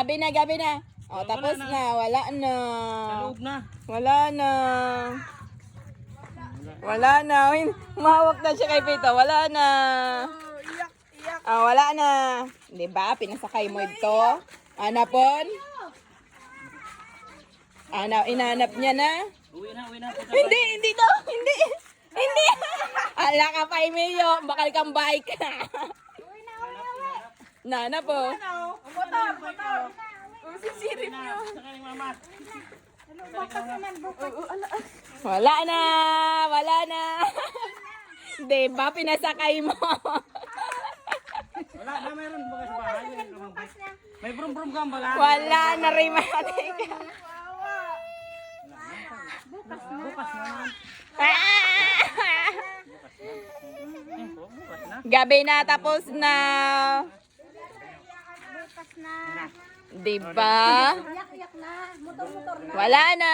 gabi na, gabi na. O, tapos na. Wala na. Sa loob na. Wala na. Wala na. Mahawak na siya kay Pito. Wala na. Wala na. Diba? Pinasakay mo ito. Anapon? Inanap niya na? Uwi na. Hindi, hindi to. Hindi. Hindi. Ala ka pa, Emilio. Bakal kang bike. Nana po. Motor. Sisirip niyo. Sakay ni mama. Wala na. Wala na. Diba? Pinasakay mo. Wala na, mayroon baga sa bahay. May brum-brum ka baga. Wala na rin matik. Bukas na. Bukas na. Gabi na, tapos na. Bukas na. Diba? Yak na. Motor na. Wala na.